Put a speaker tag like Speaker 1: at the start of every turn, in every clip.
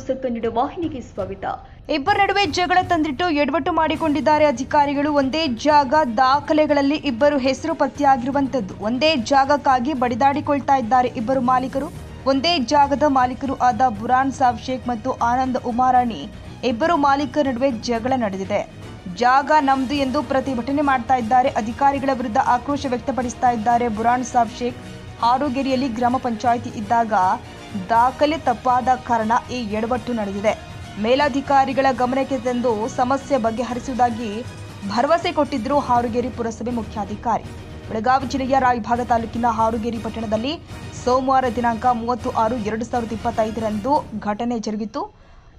Speaker 1: ಹೊಸ ಕನ್ನಡ ವಾಹಿನಿಗೆ ಸ್ವಾಗತ.
Speaker 2: ಇಬ್ಬರ ನಡುವೆ ಜಗಳ ತಂದಿಟ್ಟು ಎಡವಟ್ಟು ಮಾಡಿಕೊಂಡಿದ್ದಾರೆ ಅಧಿಕಾರಿಗಳು. ಒಂದೇ ಜಾಗ ದಾಖಲೆಗಳಲ್ಲಿ ಇಬ್ಬರು ಹೆಸರು ಪತ್ತೆಯಾಗಿರುವಂತದ್ದು. ಒಂದೇ ಜಾಗಕ್ಕಾಗಿ ಬಡಿದಾಡಿಕೊಳ್ತಾ ಇದ್ದಾರೆ ಇಬ್ಬರು ಮಾಲೀಕರು. ಒಂದೇ ಜಾಗದ ಮಾಲೀಕರು ಆದ ಬುರಾನ್ ಸಾಬ್ ಶೇಖ್ ಮತ್ತು ಆನಂದ್ ಉಮಾರಾಣಿ ಇಬ್ಬರು ಮಾಲೀಕರ ನಡುವೆ ಜಗಳ ನಡೆದಿದೆ. ಜಾಗ ನಮ್ದು ಎಂದು ಪ್ರತಿಭಟನೆ ಮಾಡ್ತಾ ಇದ್ದಾರೆ. ಅಧಿಕಾರಿಗಳ ವಿರುದ್ಧ ಆಕ್ರೋಶ ವ್ಯಕ್ತಪಡಿಸ್ತಾ ಇದ್ದಾರೆ. ಬುರಾನ್ ಸಾಬ್ ಶೇಖ್ ಹಾರುಗೇರಿಯಲ್ಲಿ ಗ್ರಾಮ ಪಂಚಾಯಿತಿ ಇದ್ದಾಗ ದಾಖಲೆ ತಪ್ಪಾದ ಕಾರಣ ಈ ಎಡವಟ್ಟು ನಡೆದಿದೆ. ಮೇಲಧಿಕಾರಿಗಳ ಗಮನಕ್ಕೆ ತಂದು ಸಮಸ್ಯೆ ಬಗೆಹರಿಸುವುದಾಗಿ ಭರವಸೆ ಕೊಟ್ಟಿದ್ದರು ಹಾರುಗೇರಿ ಪುರಸಭೆ ಮುಖ್ಯಾಧಿಕಾರಿ. ಬೆಳಗಾವಿ ಜಿಲ್ಲೆಯ ರಾಯಭಾಗ ತಾಲೂಕಿನ ಹಾರುಗೇರಿ ಪಟ್ಟಣದಲ್ಲಿ ಸೋಮವಾರ ದಿನಾಂಕ 30/6/2025ರಂದು ಘಟನೆ ಜರುಗಿತು.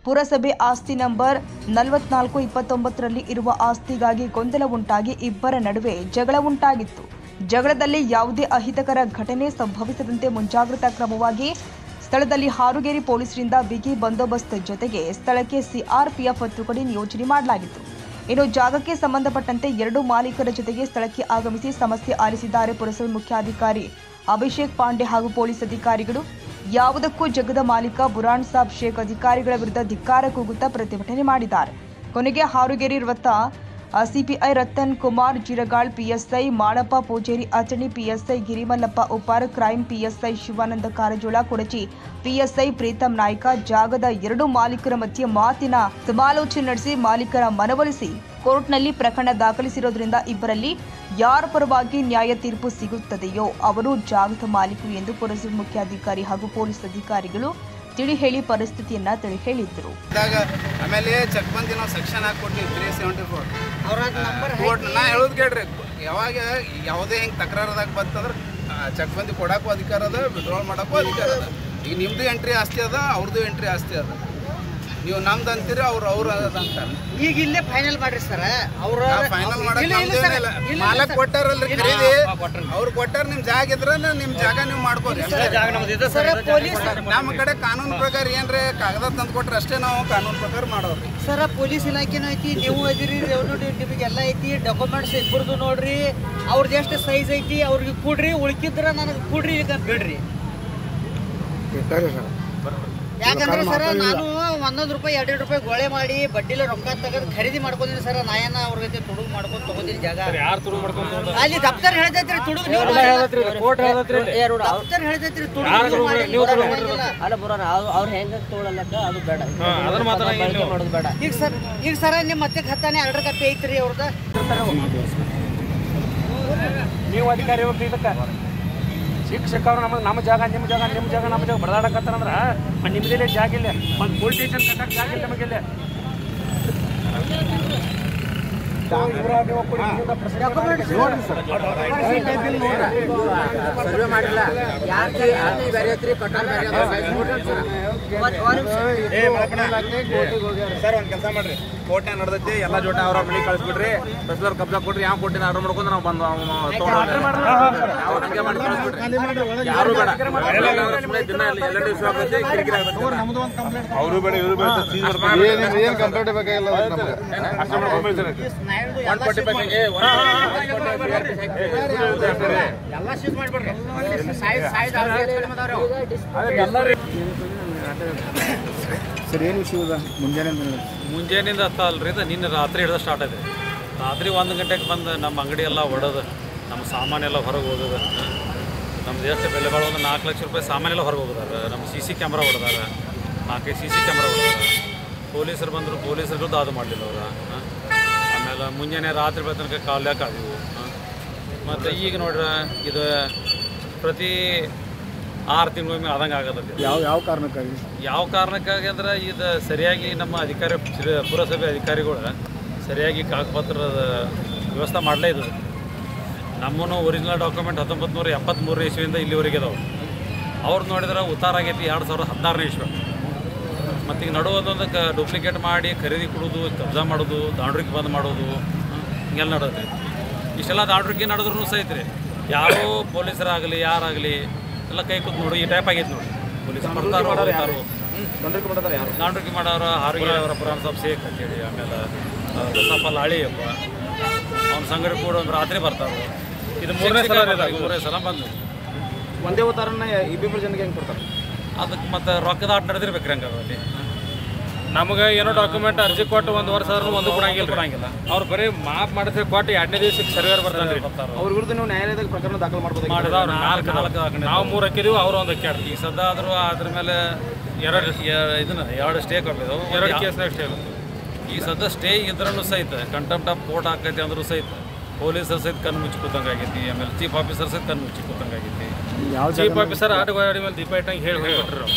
Speaker 2: ಪುರಸಭೆ ಆಸ್ತಿ ನಂಬರ್ 4429ರಲ್ಲಿ ಇರುವ ಆಸ್ತಿಗಾಗಿ ಗೊಂದಲ ಉಂಟಾಗಿ ಇಬ್ಬರ ನಡುವೆ ಜಗಳ ಉಂಟಾಗಿತ್ತು. ಜಗಳದಲ್ಲಿ ಯಾವುದೇ ಅಹಿತಕರ ಘಟನೆ ಸಂಭವಿಸದಂತೆ ಮುಂಜಾಗ್ರತಾ ಕ್ರಮವಾಗಿ ಸ್ಥಳದಲ್ಲಿ ಹಾರುಗೇರಿ ಪೊಲೀಸರಿಂದ ಬಿಗಿ ಬಂದೋಬಸ್ತ್ ಜೊತೆಗೆ ಸ್ಥಳಕ್ಕೆ ಸಿಆರ್ಪಿಎಫ್ ತುಕಡಿ ನಿಯೋಜನೆ ಮಾಡಲಾಗಿತ್ತು. ಇನ್ನು ಜಾಗಕ್ಕೆ ಸಂಬಂಧಪಟ್ಟಂತೆ ಎರಡು ಮಾಲೀಕರ ಜೊತೆಗೆ ಸ್ಥಳಕ್ಕೆ ಆಗಮಿಸಿ ಸಮಸ್ಯೆ ಆಲಿಸಿದ್ದಾರೆ ಪುರಸಭೆ ಮುಖ್ಯಾಧಿಕಾರಿ ಅಭಿಷೇಕ್ ಪಾಂಡೆ ಹಾಗೂ ಪೊಲೀಸ್ ಅಧಿಕಾರಿಗಳು. ಯಾವುದಕ್ಕೂ ಜಗದ ಮಾಲೀಕ ಬುರಾನ್ ಸಾಬ್ ಶೇಖ್ ಅಧಿಕಾರಿಗಳ ವಿರುದ್ಧ ಧಿಕ್ಕಾರ ಕೂಗುತ್ತಾ ಪ್ರತಿಭಟನೆ ಮಾಡಿದ್ದಾರೆ. ಕೊನೆಗೆ ಹಾರುಗೇರಿ ವೃತ್ತ CPI Ratan Kumar Jiragal, PSI Malappa Pujeri, Achani PSI Girimallappa Uppar, crime PSI Shivananda Karajol, Kodachi PSI Preetam Nayak ಜಾಗದ ಎರಡು ಮಾಲೀಕರ ಮಧ್ಯೆ ಮಾತಿನ ಸಮಾಲೋಚನೆ ನಡೆಸಿ ಮಾಲೀಕರ ಮನವೊಲಿಸಿ ಕೋರ್ಟ್ನಲ್ಲಿ ಪ್ರಕರಣ ದಾಖಲಿಸಿರೋದ್ರಿಂದ ಇಬ್ಬರಲ್ಲಿ ಯಾರ ಪರವಾಗಿ ನ್ಯಾಯ ತೀರ್ಪು ಸಿಗುತ್ತದೆಯೋ ಅವರು ಜಾಗದ ಮಾಲೀಕರು ಎಂದು ಪುರಸಭೆ ಮುಖ್ಯಾಧಿಕಾರಿ ಹಾಗೂ ಪೊಲೀಸ್ ಅಧಿಕಾರಿಗಳು ತಿಳಿ ಹೇಳಿ ಪರಿಸ್ಥಿತಿಯನ್ನ ತಿಳಿ ಹೇಳಿದ್ರು.
Speaker 3: ಆಮೇಲೆ ಚೆಕ್ ಬಂದಿ ನಾವು ಸೆಕ್ಷನ್ ಹಾಕೊಟ್ಟಿವಿ 374 ನಾ ಹೇಳೋದು ಕೇಳ್ರಿ, ಯಾವಾಗ ಯಾವುದೇ ಹಿಂಗೆ ತಕರಾರದಾಗ ಬಂತಂದ್ರೆ ಚೆಕ್ ಬಂದಿ ಕೊಡಕ್ಕೂ ಅಧಿಕಾರ ಅದ, ವಿಡ್ರಾಲ್ ಮಾಡೋಕ್ಕೂ ಅಧಿಕಾರ ಅದ. ಈಗ ನಿಮ್ಮದು ಎಂಟ್ರಿ ಆಸ್ತಿ ಅದ, ಅವ್ರದ್ದು ಎಂಟ್ರಿ ಆಸ್ತಿ ಅದ. ನೀವು ನಮ್ದು ಅಂತೀರಿ, ಅವ್ರು ಅಂತಾರೆ.
Speaker 4: ಈಗ ಇಲ್ಲೇ ಫೈನಲ್ ಮಾಡ್ರಿ ಸರ್. ಅವ್ರ
Speaker 3: ಫೈನಲ್ ಮಾಡಕ್ ಮಾಲಕ್ ಕೊಟ್ಟಾರಲ್ರಿ, ಖರೀದಿ ಅವ್ರು ಕೊಟ್ಟಾರ. ನಿಮ್ ಜಾಗ ಇದ್ರ ನಿಮ್ ಜಾಗ ನೀವು ಮಾಡ್ಕೋರಿ. ನಮ್ಮ ಕಡೆ ಕಾನೂನು ಪ್ರಕಾರ ಏನ್ರಿ ಕಾಗದ ತಂದು ಕೊಟ್ರೆ ಅಷ್ಟೇ ನಾವು ಕಾನೂನು ಪ್ರಕಾರ ಮಾಡೋರಿ
Speaker 4: ಸರ್. ಪೊಲೀಸ್ ಇಲಾಖೆನೂ ಐತಿ, ನೀವು ಐತಿರಿ, ರೆವೆನ್ಯೂ ನಿಮಗೆಲ್ಲ ಐತಿ, ಡಾಕ್ಯುಮೆಂಟ್ಸ್ ಇಬ್ಬರದು ನೋಡ್ರಿ, ಅವ್ರದ್ದು ಎಷ್ಟು ಸೈಜ್ ಐತಿ ಅವ್ರಿಗೆ ಕೊಡ್ರಿ, ಉಳ್ಕಿದ್ರ ನನಗೆ ಕೊಡ್ರಿ, ಈಗ ಬಿಡ್ರಿ. ಯಾಕಂದ್ರೆ ಸರ್ ನಾನು 100 ರೂಪಾಯಿ 200 ರೂಪಾಯಿ ಗೋಳೆ ಮಾಡಿ ಬಡ್ಡಿಲ ರೊಕ್ಕ ತೆಗೆದು ಖರೀದಿ ಮಾಡ್ಕೊಂಡಿನಿ ಸರ್. ನಾಯನ ಅವ್ರ ಜೊತೆ ತುಡುಗು ಮಾಡ್ಕೊಂಡು ತಗೋದಿನಿ ಜಾಗ. ಅಲ್ಲಿ ದಪ್ತರ್ ಹೇಳ್ತೈತ್ರಿ ತುಡುಗು, ದಪ್ತರ್ ಹೇಳ್ತೈತ್ರಿ ತುಡುಗು.
Speaker 5: ಅಲ್ಲ ಬರೋಣ ಅವ್ರು ಹೆಂಗ ತಗೊಳ್ಳಲಕ್ಕ ಅದು ಬೇಡ, ಮಾಡೋದು ಬೇಡ.
Speaker 4: ಈಗ ಸರ್ ನಿಮ್ಮ ಮತ್ತೆ ಖತ್ತಾನೆ 2 ಕಪ್ಪಿ ಐತ್ರಿ ಅವ್ರದ.
Speaker 6: ನೀವು ಅಧಿಕಾರಿ ಶಿಕ್ಷಕರು ನಮ್ಮ ಜಾಗ ನಿಮ್ಮ ಜಾಗ ನಮ್ಮ ಜಾಗ ಬಡದಾಡಕತ್ತಾರಂದ್ರೆ ನಿಮ್ಮದೇ ಜಾಗ ಇಲ್ಲ, ಒಂದು ಪೊಲೀಸ್ ಸ್ಟೇಷನ್ ಕಟ್ಟಕ್ಕೆ ಜಾಗ ಇಲ್ಲ ನಮಗಿಲ್ಲ.
Speaker 5: ಸರ್ವೆ ಮಾಡಿಲ್ಲ
Speaker 3: ಸರ್. ಒಂದ್ ಕೆಲಸ ಮಾಡ್ರಿ, ಕೋರ್ಟ್ನಾಗ ನಡೆದೈತಿ, ಎಲ್ಲ ಜೋಟ ಅವ್ರ ಮನೆ ಕಳಿಸ್ಬಿಡ್ರಿ, ತಹಸೀಲ್ದಾರ್ ಕಬ್ಜಾ ಕೊಡ್ರಿ, ಯಾವ ಕೋರ್ಟಿನ ಆರ್ಡರ್ ಮಾಡ್ಕೊಂಡು ನಾವು ಬಂದು ಹಂಗೆ ಮಾಡಿ ಕಳಿಸ್ಬಿಡ್ರಿ. ಯಾರು ಬೇಡ, ದಿನ ಎಲ್ಲ ದಿವಸ ಆಗ್ತೈತಿ, ಕಿರಿಕಿರಿ ಆಗ್ತೈತಿ. ಅವರು ಬೇಡ ಇವರು ಬೇಡ, ಏನು ಕಂಪ್ಲೇಂಟ್ ಬೇಕಾಗಿಲ್ಲ. ಅಷ್ಟೇ ಮಾಡ್ಕೊಂಡ್ಬಿಡ್ರಿ ಸರ್. 140 ಬೇಕಾಗಿ
Speaker 4: ಎಲ್ಲ ಶೀಸ್ ಮಾಡ್ಬಿಡ್ರಿ.
Speaker 3: ಸರ್ ಏನು ವಿಷಯ
Speaker 7: ಮುಂಜಾನೆಯಿಂದ ಅಲ್ರಿ, ನಿನ್ನೆ ರಾತ್ರಿ ಹಿಡಿದು ಸ್ಟಾರ್ಟ್ ಆಗಿದೆ. ರಾತ್ರಿ 1 ಗಂಟೆಗೆ ಬಂದು ನಮ್ಮ ಅಂಗಡಿ ಎಲ್ಲ ಹೊಡೋದು, ನಮ್ಮ ಸಾಮಾನೆಲ್ಲ ಹೊರಗೆ ಹೋಗೋದು. ನಮ್ದು ಎಷ್ಟು ಬೆಲೆ ಬಾಳೋದು 4 ಲಕ್ಷ ರೂಪಾಯಿ ಸಾಮಾನೆಲ್ಲ ಹೊರಗೆ ಹೋಗೋದಾರ. ನಮ್ಮ CC ಕ್ಯಾಮ್ರಾ ಹೊಡೆದಾರ, 4 CC ಕ್ಯಾಮ್ರಾ ಹೊಡೆದಾರ. ಪೊಲೀಸರು ಬಂದರು, ಪೊಲೀಸರಿಗೂ ದಾದು ಮಾಡಲಿಲ್ಲ ಅವರು. ಆಮೇಲೆ ಮುಂಜಾನೆ ರಾತ್ರಿ ಬೆಳೆ ತನಕ ಕಾಲ್ಯಾಕ ಆದವು. ಮತ್ತು ಈಗ ನೋಡ್ರೆ ಇದು ಪ್ರತಿ 6 ತಿಂಗಳಿಗೊಮ್ಮೆ ಆದಂಗೆ ಆಗೋದಕ್ಕೆ. ಯಾವ ಕಾರಣಕ್ಕಾಗಿ ಅಂದ್ರೆ ಇದು ಸರಿಯಾಗಿ ನಮ್ಮ ಪುರಸಭೆ ಅಧಿಕಾರಿಗಳು ಸರಿಯಾಗಿ ಕಾಗಪತ್ರದ ವ್ಯವಸ್ಥೆ ಮಾಡಲೇ ಇದ್ದದು. ನಮ್ಮನ್ನು ಒರಿಜಿನಲ್ ಡಾಕ್ಯುಮೆಂಟ್ 1973 ಇಸ್ವಿಯಿಂದ ಇಲ್ಲಿವರೆಗೆ ಇದಾವೆ. ಅವ್ರದ್ದು ನೋಡಿದ್ರೆ ಉತ್ತಾರ ಆಗೈತಿ 2016ನೇ ಇಸ್ವಿ. ಮತ್ತು ಈಗ ನಡುವುದೊಂದು ಡೂಪ್ಲಿಕೇಟ್ ಮಾಡಿ ಖರೀದಿ ಕೊಡೋದು, ಕಬ್ಜಾ ಮಾಡೋದು, ದಾಂಡ್ರಿಗೆ ಬಂದ್ ಮಾಡೋದು, ಹಿಂಗೆಲ್ಲ ನಡೆದ್ರಿ. ಇಷ್ಟೆಲ್ಲ ದಾಂಡ್ರಿಗೆ ನಡೆದ್ರೂ ಸಹಿತ ರೀ ಯಾರೋ ಪೊಲೀಸರಾಗಲಿ ಯಾರಾಗಲಿ ಎಲ್ಲ ಕೈ ಕೂತ್ ನೋಡಿ ಈ ಟೈಪ್ ಆಗೈತೆ ನೋಡಿ. ಪೊಲೀಸರು ಬರ್ತಾರೋ ದಾಂಡ್ರಿಗೆ ಮಾಡೋರು ಹಾರುಗೇರಿ ಅವರ ಬುರಾನ್ ಸಾಬ್ ಶೇಖ್ ಅಂತೇಳಿ. ಆಮೇಲೆ ಬಸಪ್ಪ ಲಾಳಿಯಪ್ಪ ಅವ್ನ ಸಂಗಡ ಕೂಡ ಒಂದು ರಾತ್ರಿ ಬರ್ತಾರೆ. ಇದು 3ನೇ ಸಲ ಬಂದು
Speaker 3: ಒಂದೇ ಉತ್ತಾರನ ಇಬ್ಬಿಬ್ಬರು ಜನಕ್ಕೆ ಹೆಂಗೆ ಕೊಡ್ತಾರೆ?
Speaker 7: ಅದಕ್ಕೆ ಮತ್ತು ರೊಕ್ಕದ ಆಟ ನಡೆದಿರ್ಬೇಕ್ರಿ ಹಂಗೆ ಅಲ್ಲಿ ನಮಗೆ ಏನೋ ಡಾಕ್ಯುಮೆಂಟ್ ಅರ್ಜಿ ಕೊಟ್ಟು 1 ವರ್ಷ ಆದ್ರೂ ಒಂದು ಕೊಡಂಗಿಲ್ಲ ಅವ್ರು ಬರೀ ಮಾಪ್ ಮಾಡಿದ್ರೆ ಕೊಟ್ಟು 2ನೇ ದಿವಸಕ್ಕೆ ಸರ್ವೇರ್ ಬರ್ತಾರೆ
Speaker 6: ಅವ್ರ ವಿರುದ್ಧ ನೀವು ನ್ಯಾಯಾಲಯದಾಗ ಪ್ರಕರಣ ದಾಖಲು ಮಾಡ್ಬೋದು
Speaker 7: ಮಾಡಿದ ಅವ್ರು 4 ನಾವು 3 ಹಾಕಿದೀವಿ ಅವ್ರು 1 ಹಾಕ್ಯಾರ ಈಗ ಸದ್ದ ಆದರೂ ಅದ್ರ ಮೇಲೆ 2 ಸ್ಟೇ ಕೊಟ್ಟಿದ್ದವು 2 ಕೇಸ್ನಾಗ ಸ್ಟೇ ಈಗ ಸದ್ದ ಸ್ಟೇ ಇದ್ರೂ ಸಹಿತ ಕಂಟೆಂಪ್ಟ್ ಆಫ್ ಕೋರ್ಟ್ ಹಾಕೈತಿ ಅಂದ್ರೂ ಸಹಿತ ಪೊಲೀಸರು ಸಹಿತ ಕಣ್ಣು ಮುಚ್ಚಿ ಕೂತಂಗೆ ಆಗೈತಿ ಆಮೇಲೆ ಚೀಫ್ ಆಫೀಸರ್ ಸಹಿತ ಕಣ್ಣು ಮುಚ್ಚಿ ಕೂತಂಗೆ ಆಗೈತಿ ಚೀಫ್ ಆಫೀಸರ್ ಗಾಡಿ ಮೇಲೆ ದೀಪ ಇಟ್ಟಂಗೆ ಹೇಳಿ ಹೋಗ್ಬಿಟ್ರು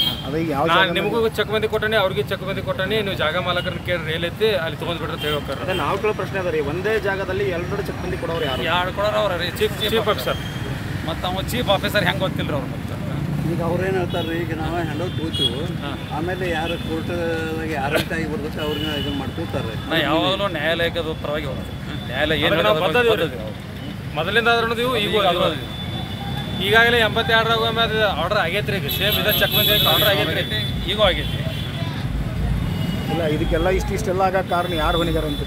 Speaker 7: ನಾನು ನಿಮಗೂ ಚಕ್ಬಂದಿ ಕೊಟ್ಟಣಿ ಅವ್ರಿಗೆ ಚಕ್ಬಂದಿ ಕೊಟ್ಟಣಿ ನೀವು ಜಾಗ ಮಾಲಕರನ್ನ ಕೇಳಿ ಎಲ್ಲೈತಿ ಅಲ್ಲಿ ತೊಗೊಂಡ್ಬಿಟ್ರೆ ಅಂತ ಹೇಳ್ಬೇಕಾರೆ
Speaker 6: ಅದೇ ನಾವು ಕೇಳೋ ಪ್ರಶ್ನೆ ಅದ ರೀ ಒಂದೇ ಜಾಗದಲ್ಲಿ 2 ಚಕ್ಬಂದಿ ಕೊಡೋರು
Speaker 7: ಯಾರು ಕೊಡೋರು ಅವ್ರ ರೀ ಚೀಫ್ ಆಫೀಸರ್ ಮತ್ತು ಅವ ಚೀಫ್ ಆಫೀಸರ್ ಹೆಂಗೆ ಗೊತ್ತಿಲ್ಲ ಅವ್ರು ಮತ್ತೆ
Speaker 1: ಈಗ ಅವ್ರೇನು ಹೇಳ್ತಾರೆ ಈಗ ನಾವು ಹ್ಯಾಂಡಲ್ ತಗೋತೀವಿ ಆಮೇಲೆ ಯಾರು ಕೋರ್ಟ್ದಾಗ ಯಾರಂತ ಆಗಿ ಬರ್ಬೇಕು ಅವ್ರನ್ನ ಇದನ್ನು ಮಾಡ್ಕೊಳ್ತಾರೆ
Speaker 7: ನಾ ಯಾವಾಗಲೂ ನ್ಯಾಯಾಲಯದ ಪರವಾಗಿ ಹೋಗ್ತೀವಿ ನ್ಯಾಯಾಲಯ ಏನು ಮೊದಲಿಂದ ಆದ್ರೂ ನೀವು ಈಗ ಈಗಾಗಲೇ 82 ಆಮೇಲೆ ಆರ್ಡರ್ ಆಗೈತ್ರಿ ಈಗ ಸೇಮ್ ಇದೇ ಚಕ್ಬಂದಿ ಆರ್ಡರ್ ಆಗೈತ್ರಿ ಈಗೂ ಆಗೈತಿ
Speaker 6: ಇಲ್ಲ ಇದಕ್ಕೆಲ್ಲ ಇಷ್ಟೆಲ್ಲ ಆಗ ಕಾರಣ ಯಾರು ಹೊಣಿಗಾರ ಅಂತ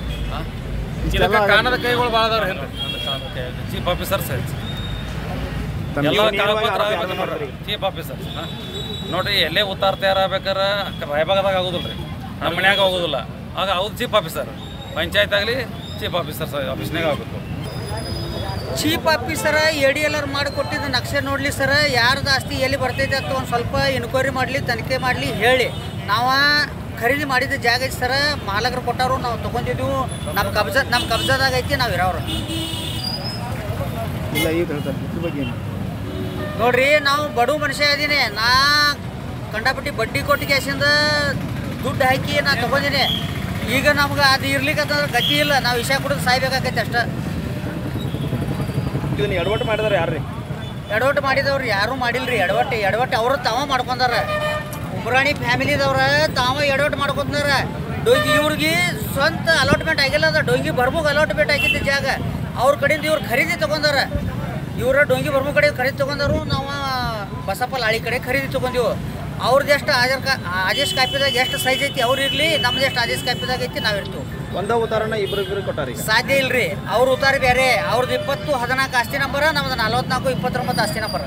Speaker 7: ಇದಕ್ಕೆ ಕಾನದ ಕೈಗಳು ಭಾಳ ಅದಾವ್ರಿ ಹಿಂದೆ chief officer sir chief officer ನೋಡ್ರಿ ಎಲ್ಲೇ ಉತ್ತಾರ ತಯಾರಾಗಬೇಕಾರೆ ರಾಯಬಾಗದಾಗ ಆಗೋದಿಲ್ಲ ರೀ ನಮ್ಮ ಮನ್ಯಾಗ ಹೋಗೋದಿಲ್ಲ ಆಗ ಅವ್ರು ಚೀಫ್ ಆಫೀಸರ್ ಪಂಚಾಯತ್ ಆಗಲಿ ಚೀಫ್ ಆಫೀಸರ್ ಆಫೀಸ್ನಾಗ ಆಗಬೇಕು
Speaker 4: ಚೀಫ್ ಆಫೀಸರ ADLR ಮಾಡಿಕೊಟ್ಟಿದ್ದು ನಕ್ಷೆ ನೋಡಲಿ ಸರ್ ಯಾರ್ದು ಆಸ್ತಿ ಎಲ್ಲಿ ಬರ್ತೈತೆ ಅಂತ ಒಂದು ಸ್ವಲ್ಪ ಎನ್ಕ್ವೈರಿ ಮಾಡಲಿ ತನಿಖೆ ಮಾಡಲಿ ಹೇಳಿ ನಾವು ಖರೀದಿ ಮಾಡಿದ ಜಾಗ ಐತಿ ಸರ್ ಮಾಲಕರು ಕೊಟ್ಟವರು ನಾವು ತೊಗೊಂಡಿದ್ದೀವಿ ನಮ್ಮ ಕಬ್ಜಾದಾಗ ಐತಿ ನಾವು ಇರೋರು
Speaker 6: ಇಲ್ಲ ಈಗ ಹೇಳ್ತಾರೆ ಇದ್ರ ಬಗ್ಗೆ
Speaker 4: ನೋಡ್ರಿ ನಾವು ಬಡವ ಮನುಷ್ಯ ಇದೀನಿ ನಾ ಕಂಡಪಟ್ಟಿ ಬಡ್ಡಿ ಕೊಟ್ಟು ಕ್ಯಾಶಿಂದ ದುಡ್ಡು ಹಾಕಿ ನಾ ತೊಗೊಂಡಿನಿ ಈಗ ನಮ್ಗೆ ಅದು ಇರ್ಲಿಕ್ಕಂತಂದ್ರೆ ಗತಿ ಇಲ್ಲ ನಾವು ವಿಷಯ ಕುಡಿದು ಸಾಯ್ಬೇಕಾಗೈತೆ ಅಷ್ಟೇ
Speaker 6: ಇದನ್ನ ಎಡವಟ್ಟು ಮಾಡಿದಾರೆ ಯಾರು ರೀ
Speaker 4: ಎಡವಟ್ಟು ಮಾಡಿದವ್ರು ಯಾರೂ ಮಾಡಿಲ್ರಿ ಎಡವಟ್ಟು ಅವರು ತಾವ ಮಾಡ್ಕೊಂಡಾರ ಉಮ್ರಾಣಿ ಫ್ಯಾಮಿಲಿದವ್ರ ತಾವ ಎಡವಟ್ಟು ಮಾಡ್ಕೊಂಡಾರ ಡೊಂಗಿ ಇವ್ರಿಗೆ ಸ್ವಂತ ಅಲಾಟ್ಮೆಂಟ್ ಆಗಿಲ್ಲ ಅದ ಡೊಂಗಿ ಬರ್ಬುಗ್ ಅಲಾಟ್ಮೆಂಟ್ ಆಗಿದ್ದ ಜಾಗ ಅವ್ರ ಕಡೆಯಿಂದ ಇವ್ರು ಖರೀದಿ ತೊಗೊಂಡಾರ ಇವ್ರ ಡೊಂಗಿ ಬರ್ಬು ಕಡೆ ಖರೀದಿ ತೊಗೊಂಡಾರು ನಾವು ಬಸಪ್ಪ ಲಾಳಿ ಕಡೆ ಖರೀದಿ ತೊಗೊಂಡಿವು ಅವ್ರದ್ದು ಎಷ್ಟು ಆದೇಶ ಕಾಪಿದಾಗ ಎಷ್ಟು ಸೈಜ್ ಐತಿ ಅವ್ರು ಇರಲಿ ನಮ್ದು ಎಷ್ಟು ಆದೇಶ ಕಾಪಿದಾಗ ಐತಿ ನಾವಿರ್ತೀವಿ
Speaker 6: ಒಂದೇ ಉದಾಹರಣೆ ಇಬ್ಬರು ಕೊಟ್ಟಾರಿ
Speaker 4: ಸಾಧ್ಯ ಇಲ್ರಿ ಅವ್ರ ಉತ್ತಾರ ಬೇರೆ ಅವ್ರದ್ದು 20-14 ಆಸ್ತಿ ನಂಬರ ನಮ್ದು 44-29 ಆಸ್ತಿ ನಂಬರ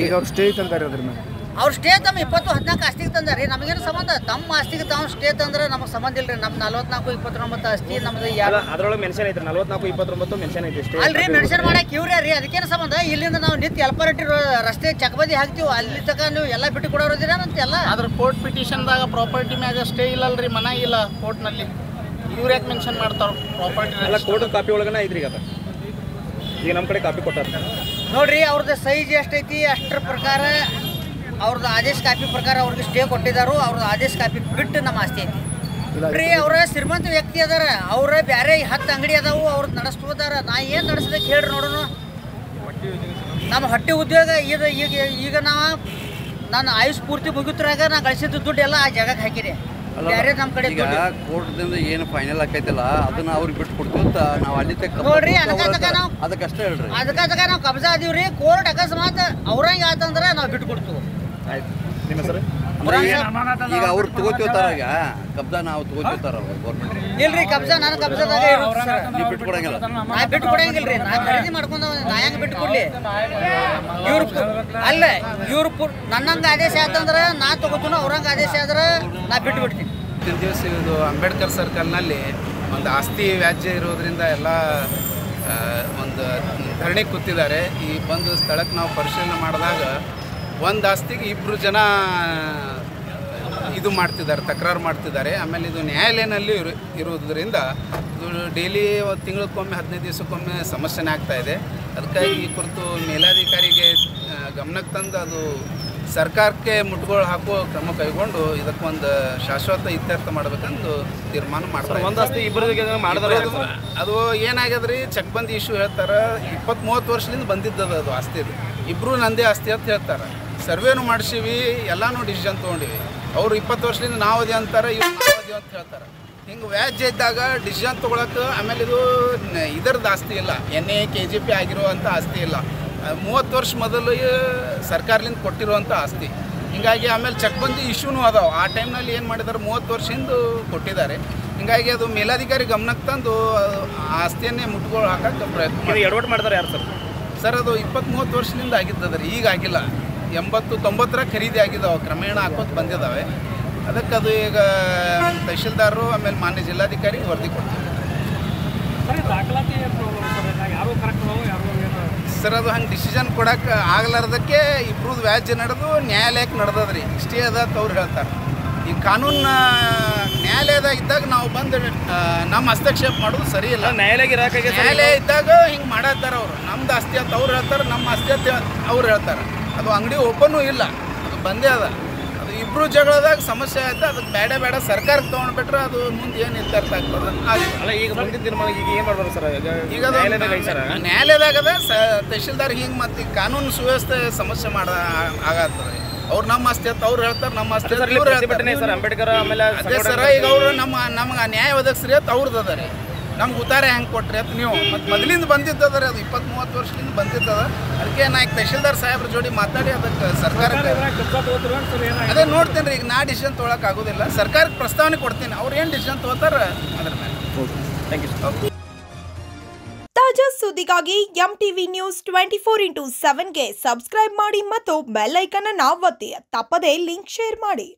Speaker 6: ಈಗ ಅವ್ರು ಸ್ಟೇ ತಂದಾರೆ ಅದ್ರ ಮೇಲೆ
Speaker 4: ಅವ್ರು ಸ್ಟೇ ತಮ್ಮ 20-14 ಆಸ್ತಿಗೆ ತಂದಾರಿ ನಮಗೇನು ಸಂಬಂಧ ತಮ್ಮ ಆಸ್ತಿಗೆ ತಾವು ಸ್ಟೇ ತಂದ್ರೆ ನಮಗೆ ಸಂಬಂಧ ಇಲ್ರಿ ನಮ್ಮ 44-29 ಆಸ್ತಿ ನಮ್ದು
Speaker 6: ಅದ್ರೊಳಗೆ ಮೆನ್ಷನ್ ಐತ್ರಿ 44-29 ಮೆನ್ಷನ್ ಐತಿ ಸ್ಟೇ
Speaker 4: ಅಲ್ರಿ ಮೆನ್ಷನ್ ಮಾಡಕ್ಕೆ ಇವ್ರೇ ರೀ ಅದಕ್ಕೇನು ಸಂಬಂಧ ಇಲ್ಲಿಂದ ನಾವು ನಿತ್ಯ ಎಲ್ಪರಟ್ಟಿ ರಸ್ತೆ ಚಕ್ಬಂದಿ ಹಾಕ್ತೀವಿ ಅಲ್ಲಿ ತನಕ ನೀವು ಎಲ್ಲ ಬಿಟ್ಟು ಕೊಡೋರಿದ್ದೀರ ಅಂತ ಎಲ್ಲ
Speaker 8: ಅದ್ರ ಕೋರ್ಟ್ ಪಿಟಿಷನ್ದಾಗ ಪ್ರಾಪರ್ಟಿ ಮ್ಯಾಗ ಸ್ಟೇ ಇಲ್ಲಲ್ರಿ ಮನ ಇಲ್ಲ ಕೋರ್ಟ್ನಲ್ಲಿ ಇವ್ರು ಯಾಕೆ ಮೆನ್ಷನ್ ಮಾಡ್ತಾರ ಪ್ರಾಪರ್ಟಿ
Speaker 6: ಎಲ್ಲ ಕೋರ್ಟ್ ಕಾಪಿ ಒಳಗನೆ ಐತ್ರಿ ಈಗ ನಮ್ಮ ಕಡೆ ಕಾಪಿ ಕೊಟ್ಟಾರ
Speaker 4: ನೋಡ್ರಿ ಅವ್ರದ್ದು ಸೈಜ್ ಎಷ್ಟೈತಿ ಅಷ್ಟರ ಪ್ರಕಾರ ಅವ್ರದ್ದು ಆದೇಶ ಕಾಪಿ ಪ್ರಕಾರ ಅವ್ರಿಗೆ ಸ್ಟೇ ಕೊಟ್ಟಿದ್ದಾರು ಅವ್ರದ್ದು ಆದೇಶ ಕಾಪಿ ಬಿಟ್ಟು ನಮ್ಮ ಆಸ್ತಿ ಐತಿ ರೀ ಅವ್ರ ಶ್ರೀಮಂತ ವ್ಯಕ್ತಿ ಅದಾರ ಅವ್ರ ಬೇರೆ 10 ಅಂಗಡಿ ಅದಾವು ಅವ್ರದ್ದು ನಡೆಸ್ಬೋದಾರ ನಾ ಏನು ನಡೆಸ್ಬೇಕು ಹೇಳ್ರಿ ನೋಡೋಣ ನಮ್ಮ ಹೊಟ್ಟೆ ಉದ್ಯೋಗ ಈಗ ನಾನು ಆಯುಷ್ ಪೂರ್ತಿ ಮುಗಿತ್ರಾಗ ನಾ ಗಳಿಸಿದ ದುಡ್ಡು ಎಲ್ಲ ಆ ಜಾಗಕ್ಕೆ ಹಾಕಿದೆ ಬೇರೆ ನಮ್ಮ ಕಡೆ
Speaker 1: ಈಗ ಕೋರ್ಟ್ದಿಂದ ಏನು ಫೈನಲ್ ಆಕೈತಿಲ್ಲ ಅದನ್ನ ಅವ್ರಿಗೆ ಬಿಟ್ಟು ಕೊಡ್ತೀವಿ ಅಂತ ನಾವು ಅಲ್ಲಿ
Speaker 4: ನೋಡ್ರಿ ಅದಕ್ಕೆ ನಾವು
Speaker 1: ಅದಕ್ಕಷ್ಟೇ ಹೇಳ್ರಿ
Speaker 4: ಅದಕ್ಕೆ ನಾವು ಕಬ್ಜಾ ಅದೀವ್ರಿ ಕೋರ್ಟ್ ಅಕಸ್ಮಾತ್ ಅವ್ರಂಗೆ ಆತಂದ್ರೆ ನಾವು ಬಿಟ್ಟು ಕೊಡ್ತೀವಿ
Speaker 6: ಆಯ್ತು ನಿಮ್ಮ ಹೆಸರು
Speaker 1: ಈಗ ಅವ್ರು ತಗೋತಿರ್ತಾರ ಈಗ ಕಬ್ಜಾ ನಾವು ತಗೋತಿರ್ತಾರ ಅವ್ರು ಗೌರ್ಮೆಂಟ್
Speaker 4: ಇಲ್ರಿ ಕಬ್ಜಾ ನನ್ನ ಕಬ್ಜಾದಾಗ
Speaker 1: ನೀವು ಬಿಟ್ಟು ಕೊಡಂಗಿಲ್ಲ
Speaker 4: ನಾ ಬಿಟ್ಟು ಕೊಡಂಗಿಲ್ರಿ ನಾ ಖರೀದಿ ಮಾಡ್ಕೊಂಡು ನಾ ಹೆಂಗೆ ಬಿಟ್ಟು ಕೊಡ್ಲಿ ಇವ್ರು ಅಲ್ಲ ಇವ್ರು ನನ್ನಂಗೆ ಆದೇಶ ಆತಂದ್ರೆ ನಾ ತಗೋತೀನೋ ಅವ್ರಂಗೆ ಆದೇಶ ಆದ್ರೆ ನಾ ಬಿಟ್ಟು ಬಿಡ್ತೀನಿ
Speaker 3: ದಿವಸ ಇದು ಅಂಬೇಡ್ಕರ್ ಸರ್ಕಲ್ನಲ್ಲಿ ಒಂದು ಆಸ್ತಿ ವ್ಯಾಜ್ಯ ಇರೋದ್ರಿಂದ ಎಲ್ಲ ಒಂದು ಧರಣಿ ಕೂತಿದ್ದಾರೆ ಈ ಬಂದು ಸ್ಥಳಕ್ಕೆ ನಾವು ಪರಿಶೀಲನೆ ಮಾಡಿದಾಗ ಒಂದು ಆಸ್ತಿಗೆ 2 ಜನ ಇದು ಮಾಡ್ತಿದ್ದಾರೆ ತಕರಾರು ಮಾಡ್ತಿದ್ದಾರೆ ಆಮೇಲೆ ಇದು ನ್ಯಾಯಾಲಯದಲ್ಲಿ ಇರುವುದರಿಂದ ಇದು ಡೈಲಿ ತಿಂಗಳಕ್ಕೊಮ್ಮೆ 15 ದಿವಸಕ್ಕೊಮ್ಮೆ ಸಮಸ್ಯೆನೇ ಆಗ್ತಾಯಿದೆ ಅದಕ್ಕಾಗಿ ಈ ಕುರಿತು ಮೇಲಾಧಿಕಾರಿಗೆ ಗಮನಕ್ಕೆ ತಂದು ಅದು ಸರ್ಕಾರಕ್ಕೆ ಮುಟ್ಟುಗೋಲು ಹಾಕುವ ಕ್ರಮ ಕೈಗೊಂಡು ಇದಕ್ಕೊಂದು ಶಾಶ್ವತ ಇತ್ಯರ್ಥ ಮಾಡಬೇಕಂತ ತೀರ್ಮಾನ ಮಾಡ್ತಾರೆ
Speaker 6: ಒಂದು ಆಸ್ತಿ ಇಬ್ಬರಿಗೆ ಮಾಡಿದ್ರೆ
Speaker 3: ಅದು ಏನಾಗ್ಯದ್ರಿ ಚಕ್ಬಂದಿ ಇಶ್ಯೂ ಹೇಳ್ತಾರೆ 20-30 ವರ್ಷದಿಂದ ಬಂದಿದ್ದದು ಅದು ಆಸ್ತಿ ಅದು ಇಬ್ಬರು ನಂದೇ ಆಸ್ತಿ ಅಂತ ಹೇಳ್ತಾರೆ ಸರ್ವೇನು ಮಾಡಿಸೀವಿ ಎಲ್ಲನೂ ಡಿಸಿಷನ್ ತೊಗೊಂಡಿವಿ ಅವರು 20 ವರ್ಷದಿಂದ ನಾವು ಅದೇ ಅಂತಾರೆ ಇವ್ರು ನಾವು ಅದೇ ಅಂತ ಹೇಳ್ತಾರೆ ಹಿಂಗೆ ವ್ಯಾಜ್ಯ ಇದ್ದಾಗ ಡಿಸಿಷನ್ ತೊಗೊಳಕ್ಕೆ ಆಮೇಲೆ ಇದು ಇದರದ್ದು ಆಸ್ತಿ ಇಲ್ಲ NA KGP ಆಗಿರುವಂಥ ಆಸ್ತಿ ಇಲ್ಲ 30 ವರ್ಷ ಮೊದಲು ಸರ್ಕಾರದಿಂದ ಕೊಟ್ಟಿರುವಂಥ ಆಸ್ತಿ ಹಿಂಗಾಗಿ ಆಮೇಲೆ ಚಕ್ಬಂದಿ ಇಶ್ಯೂನೂ ಅದಾವೆ ಆ ಟೈಮ್ನಲ್ಲಿ ಏನು ಮಾಡಿದ್ದಾರೆ 30 ವರ್ಷದಿಂದ ಕೊಟ್ಟಿದ್ದಾರೆ ಹಿಂಗಾಗಿ ಅದು ಮೇಲಾಧಿಕಾರಿ ಗಮನಕ್ಕೆ ತಂದು ಆಸ್ತಿಯನ್ನೇ ಮುಟ್ಗೋಳು ಹಾಕಕ್ಕೆ ಪ್ರಯತ್ನ
Speaker 6: ಎಡವಟ್ಟು ಮಾಡ್ತಾರೆ ಯಾರು
Speaker 3: ಸರ್ ಅದು 20-30 ವರ್ಷದಿಂದ ಆಗಿದ್ದದ್ರಿ ಈಗ ಆಗಿಲ್ಲ 80-90 ಖರೀದಿ ಆಗಿದ್ದಾವೆ ಕ್ರಮೇಣ ಹಾಕೋದು ಬಂದಿದ್ದಾವೆ ಅದಕ್ಕೆ ಅದು ಈಗ ತಹಶೀಲ್ದಾರರು ಆಮೇಲೆ ಮಾನ್ಯ ಜಿಲ್ಲಾಧಿಕಾರಿಗೆ ವರದಿ ಕೊಡ್ತೀವಿ ಸರ್. ಅದು ಹಂಗೆ ಡಿಸಿಷನ್ ಕೊಡೋಕೆ ಆಗ್ಲಾರ್ದಕ್ಕೆ ಇಬ್ರದ್ದು ವ್ಯಾಜ್ಯ ನಡೆದು ನ್ಯಾಯಾಲಯಕ್ಕೆ ನಡೆದದ್ರಿ. ಇಷ್ಟೇ ಅದ ಅವ್ರು ಹೇಳ್ತಾರೆ. ಈ ಕಾನೂನು ನ್ಯಾಯಾಲಯದಾಗ ಇದ್ದಾಗ ನಾವು ಬಂದು ನಮ್ಮ ಹಸ್ತಕ್ಷೇಪ ಮಾಡೋದು ಸರಿ ಇಲ್ಲ. ನ್ಯಾಯಾಲಯ ಇದ್ದಾಗ ಹಿಂಗೆ ಮಾಡತ್ತಾರ ಅವರು. ನಮ್ದು ಆಸ್ತಿ ಅಂತ ಅವ್ರು ಹೇಳ್ತಾರೆ, ನಮ್ಮ ಆಸ್ತಿ ಅಂತ ಅವ್ರು ಹೇಳ್ತಾರೆ. ಅದು ಅಂಗಡಿ ಓಪನ್ನೂ ಇಲ್ಲ, ಅದು ಬಂದೇ ಅದ. ಅದು ಇಬ್ಬರು ಜಗಳದಾಗ ಸಮಸ್ಯೆ ಆಯ್ತು. ಅದಕ್ಕೆ ಬೇಡ ಸರ್ಕಾರಕ್ಕೆ ತೊಗೊಂಡ್ಬಿಟ್ರೆ ಅದು ಮುಂದೆ ಏನು ಇರ್ತಾರ್ಥ ಆಗ್ತದೆ.
Speaker 6: ಈಗ ಮುಂದಿನ ದಿನ ಈಗ ಏನು ಮಾಡ್ಬೋದು ಸರ್?
Speaker 3: ಈಗ ನ್ಯಾಯಾಲಯದಾಗದ ತಹಶೀಲ್ದಾರ್ ಹಿಂಗೆ ಮತ್ತು ಕಾನೂನು ಸುವ್ಯವಸ್ಥೆ ಸಮಸ್ಯೆ ಆಗತ್ತದ. ಅವ್ರು ನಮ್ಮ ಆಸ್ತಿ ಅಂತ ಅವ್ರು ಹೇಳ್ತಾರೆ, ನಮ್ಮ ಆಸ್ತಿ ಅಂತ ಇವ್ರು ಹೇಳ್ತಾರೆ
Speaker 6: ಸರ್. ಅಂಬೇಡ್ಕರ್ ಆಮೇಲೆ
Speaker 3: ಅದೇ ಸರ ಈಗ ಅವರು ನಮ್ಗೆ ನ್ಯಾಯ ಒದಗಿಸ್ರಿ ಅಂತ ಅವ್ರದ್ದು ಅದ ರೀ. ನಮ್ಗೆ ಉತ್ತಾರ ಹೆಂಗೆ ಕೊಟ್ರಿ ಅಂತ ನೀವು ಮತ್ತು ಮೊದಲಿಂದ ಬಂದಿದ್ದದ ರೀ. ಅದು 20-30 ವರ್ಷದಿಂದ ಬಂದಿದ್ದದ. ಅದಕ್ಕೆ ನಾ ಈಗ ತಹಶೀಲ್ದಾರ್ ಸಾಹೇಬ್ರ ಜೋಡಿ ಮಾತಾಡಿ ಅದಕ್ಕೆ ಸರ್ಕಾರಕ್ಕೆ ಅದೇ ನೋಡ್ತೀನಿ ರೀ. ಈಗ ನಾ ಡಿಸಿಷನ್ ತೊಗೊಳಕ್ಕೆ ಆಗೋದಿಲ್ಲ, ಸರ್ಕಾರಕ್ಕೆ ಪ್ರಸ್ತಾವನೆ ಕೊಡ್ತೀನಿ. ಅವ್ರು ಏನು ಡಿಸಿಷನ್ ತೊಗೋತಾರ ಅದ್ರ ಮೇಲೆ.
Speaker 6: Thank you.
Speaker 9: ತಾಜಾ ಸುದ್ದಿಗಾಗಿ MTV ನ್ಯೂಸ್ 24x7ಗೆ ಸಬ್ಸ್ಕ್ರೈಬ್ ಮಾಡಿ ಮತ್ತು ಬೆಲ್ ಐಕನ್ ಅನ್ನು ಒತ್ತಿ. ತಪ್ಪದೇ ಲಿಂಕ್ ಶೇರ್ ಮಾಡಿ.